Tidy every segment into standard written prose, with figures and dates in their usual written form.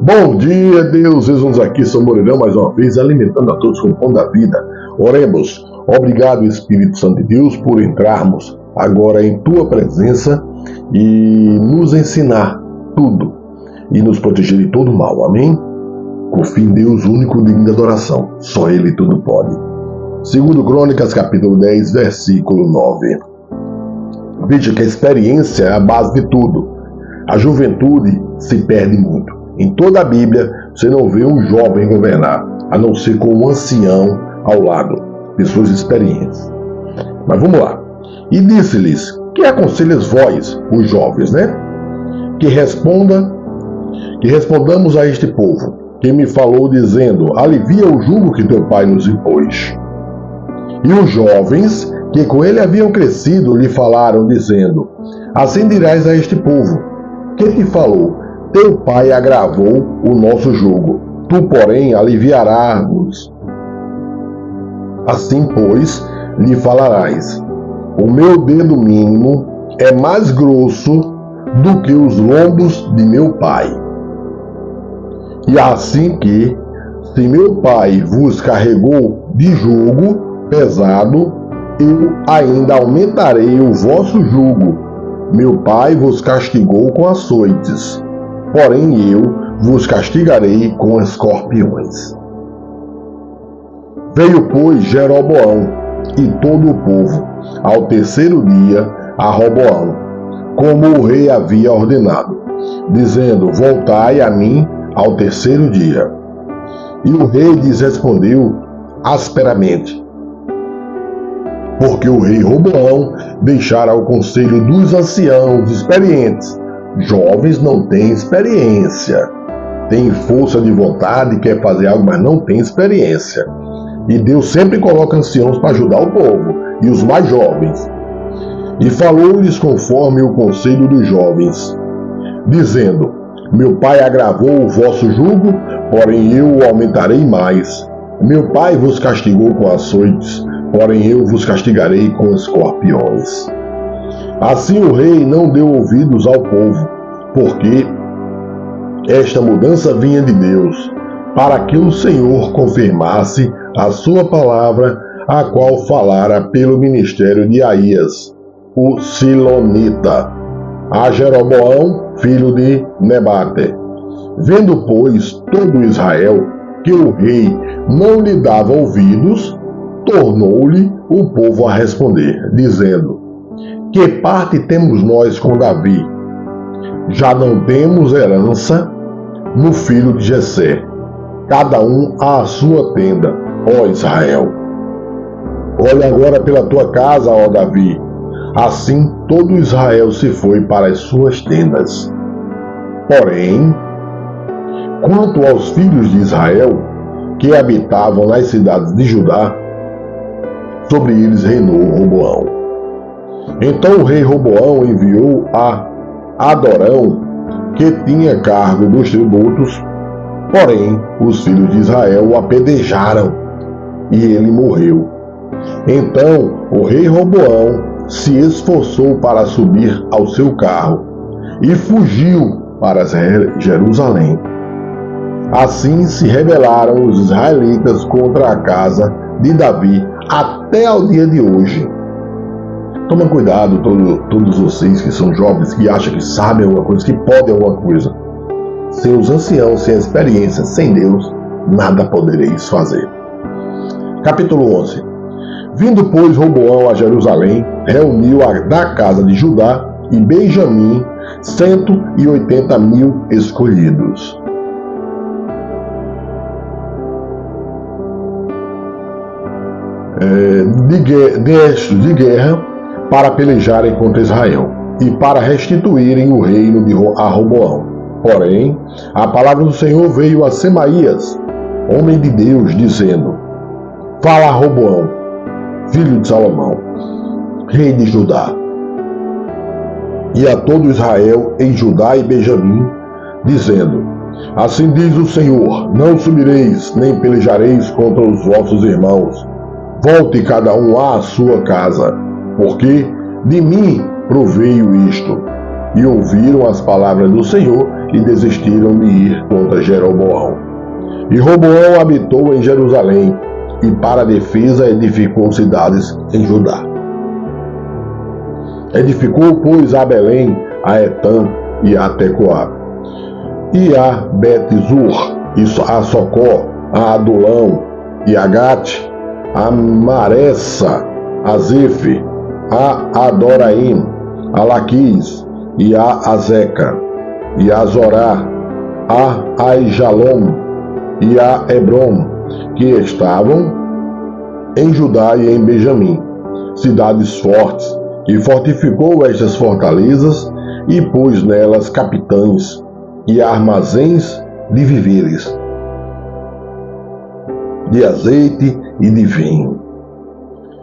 Bom dia, Deus. Estamos aqui, São Moreirão, mais uma vez, alimentando a todos com o pão da vida. Oremos. Obrigado, Espírito Santo de Deus, por entrarmos agora em Tua presença e nos ensinar tudo e nos proteger de todo mal. Amém? Confie em Deus, único digno de adoração. Só Ele tudo pode. Segundo Crônicas, capítulo 10, versículo 9. Veja que a experiência é a base de tudo. A juventude se perde muito. Em toda a Bíblia, você não vê um jovem governar, a não ser com um ancião ao lado, pessoas experientes. Mas vamos lá. E disse-lhes: que aconselhas vós, os jovens, né? Que respondamos a este povo, que me falou dizendo: alivia o jugo que teu pai nos impôs. E os jovens, que com ele haviam crescido, lhe falaram, dizendo: assim dirás a este povo, que te falou: teu pai agravou o nosso jugo, tu, porém, aliviarás. Assim, pois, lhe falarás: o meu dedo mínimo é mais grosso do que os lombos de meu pai. E assim que, se meu pai vos carregou de jugo pesado, eu ainda aumentarei o vosso jugo. Meu pai vos castigou com açoites, porém eu vos castigarei com escorpiões. Veio, pois, Jeroboão e todo o povo ao terceiro dia a Roboão, como o rei havia ordenado, dizendo: voltai a mim ao terceiro dia. E o rei lhes respondeu asperamente, porque o rei Roboão deixara o conselho dos anciãos experientes. Jovens não têm experiência, têm força de vontade, quer fazer algo, mas não tem experiência. E Deus sempre coloca anciãos para ajudar o povo, e os mais jovens. E falou-lhes conforme o conselho dos jovens, dizendo: meu pai agravou o vosso jugo, porém eu o aumentarei mais. Meu pai vos castigou com açoites, porém eu vos castigarei com escorpiões. Assim o rei não deu ouvidos ao povo, porque esta mudança vinha de Deus, para que o Senhor confirmasse a sua palavra, a qual falara pelo ministério de Aías, o Silonita, a Jeroboão, filho de Nebate. Vendo, pois, todo Israel que o rei não lhe dava ouvidos, tornou-lhe o povo a responder, dizendo: que parte temos nós com Davi? Já não temos herança no filho de Jessé, cada um à sua tenda, ó Israel. Olha agora pela tua casa, ó Davi. Assim todo Israel se foi para as suas tendas. Porém, quanto aos filhos de Israel, que habitavam nas cidades de Judá, sobre eles reinou Roboão. Então o rei Roboão enviou a Adorão, que tinha cargo dos tributos, porém os filhos de Israel o apedrejaram, e ele morreu. Então o rei Roboão se esforçou para subir ao seu carro, e fugiu para Jerusalém. Assim se rebelaram os israelitas contra a casa de Davi até ao dia de hoje. Toma cuidado, todos vocês que são jovens, que acham que sabem alguma coisa, que podem alguma coisa. Sem os anciãos, sem a experiência, sem Deus, nada podereis fazer. Capítulo 11. Vindo, pois, Roboão a Jerusalém, reuniu da casa de Judá e Benjamim 180.000 escolhidos. De guerra, para pelejarem contra Israel e para restituírem o reino a Roboão. Porém, a palavra do Senhor veio a Semaías, homem de Deus, dizendo: fala a Roboão, filho de Salomão, rei de Judá, e a todo Israel em Judá e Benjamim, dizendo: assim diz o Senhor, não subireis, nem pelejareis contra os vossos irmãos. Volte cada um à sua casa, porque de mim proveio isto. E ouviram as palavras do Senhor e desistiram de ir contra Jeroboão. E Roboão habitou em Jerusalém, e para a defesa edificou cidades em Judá. Edificou, pois, a Belém, a Etã e a Tecoá, e a Bet-zur, e a Socó, a Adulão, e a Gate, a Maressa, a Zefe, a Adoraim, a Laquis, e a Azeca, e a Zorá, a Aijalom, e a Hebron, que estavam em Judá e em Benjamim, cidades fortes, e fortificou estas fortalezas, e pôs nelas capitães, e armazéns de víveres, de azeite e de vinho.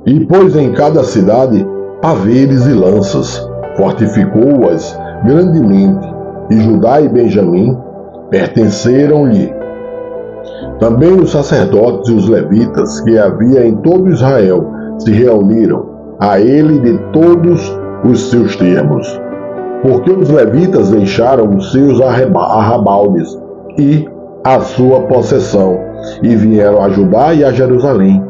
E pôs em cada cidade paveres e lanças, fortificou-as grandemente, e Judá e Benjamim pertenceram-lhe. Também os sacerdotes e os levitas que havia em todo Israel se reuniram a ele de todos os seus termos, porque os levitas deixaram os seus arrabaldes e a sua possessão, e vieram a Judá e a Jerusalém,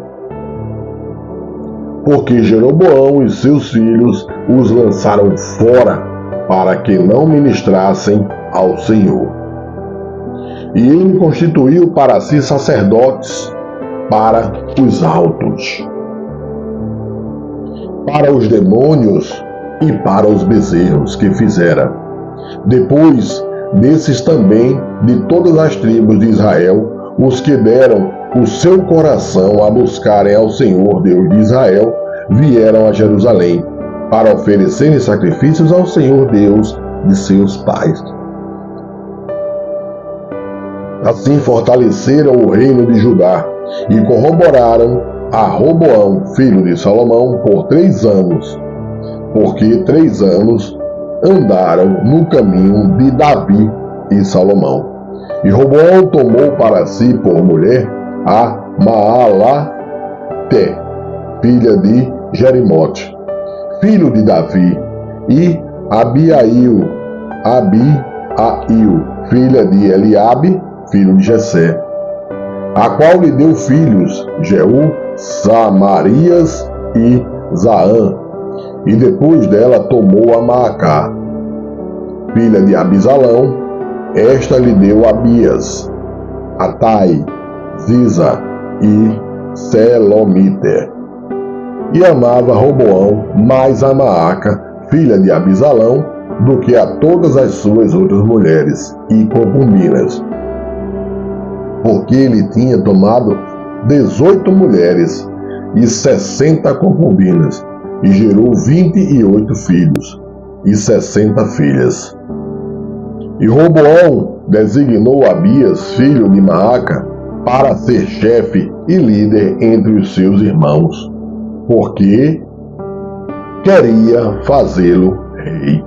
porque Jeroboão e seus filhos os lançaram fora, para que não ministrassem ao Senhor. E ele constituiu para si sacerdotes para os altos, para os demônios e para os bezerros que fizera. Depois desses também, de todas as tribos de Israel, os que deram o seu coração a buscarem ao Senhor Deus de Israel, vieram a Jerusalém, para oferecerem sacrifícios ao Senhor Deus de seus pais. Assim fortaleceram o reino de Judá e corroboraram a Roboão, filho de Salomão, por 3 anos, porque 3 anos andaram no caminho de Davi e Salomão. E Roboão tomou para si por mulher a Maalaté, filha de Jerimote, filho de Davi, e Abiail, filha de Eliabe, filho de Jessé, a qual lhe deu filhos, Jeú, Samarias e Zaã. E depois dela tomou a Maacá, filha de Abisalão, esta lhe deu Abias, Atai, Ziza e Selomiter. E amava Roboão mais a Maaca, filha de Abisalão, do que a todas as suas outras mulheres e concubinas, porque ele tinha tomado 18 mulheres e 60 concubinas, e gerou 28 filhos e 60 filhas. E Roboão designou Abias, filho de Maaca, para ser chefe e líder entre os seus irmãos, porque queria fazê-lo rei.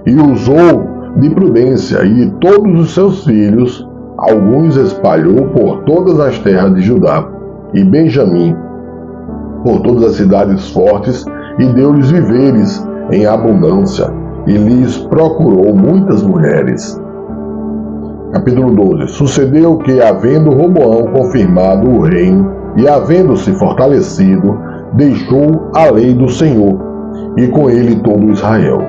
E usou de prudência, e todos os seus filhos, alguns espalhou por todas as terras de Judá e Benjamim, por todas as cidades fortes, e deu-lhes víveres em abundância, e lhes procurou muitas mulheres. Capítulo 12. Sucedeu que, havendo Roboão confirmado o reino, e havendo-se fortalecido, deixou a lei do Senhor, e com ele todo Israel.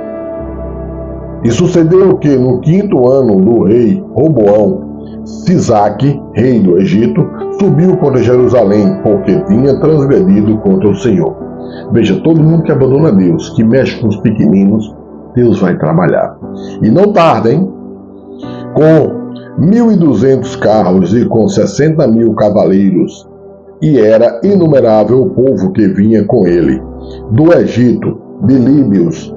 E sucedeu que, no 5º ano do rei Roboão, Sisaque, rei do Egito, subiu contra Jerusalém, porque tinha transgredido contra o Senhor. Veja, todo mundo que abandona Deus, que mexe com os pequeninos, Deus vai trabalhar. E não tardem, com 1.200 carros e com 60.000 cavaleiros, e era inumerável o povo que vinha com ele, do Egito, de líbios,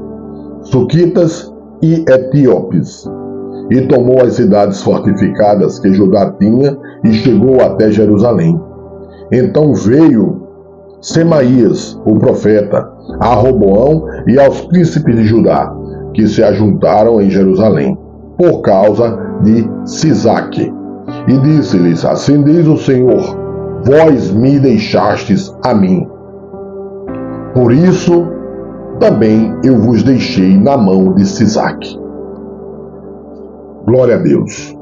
suquitas e etíopes, e tomou as cidades fortificadas que Judá tinha e chegou até Jerusalém. Então veio Semaías, o profeta, a Roboão e aos príncipes de Judá, que se ajuntaram em Jerusalém, por causa de Sisaque. E disse-lhes: Assim diz o Senhor, vós me deixastes a mim. Por isso também eu vos deixei na mão de Sisaque. Glória a Deus.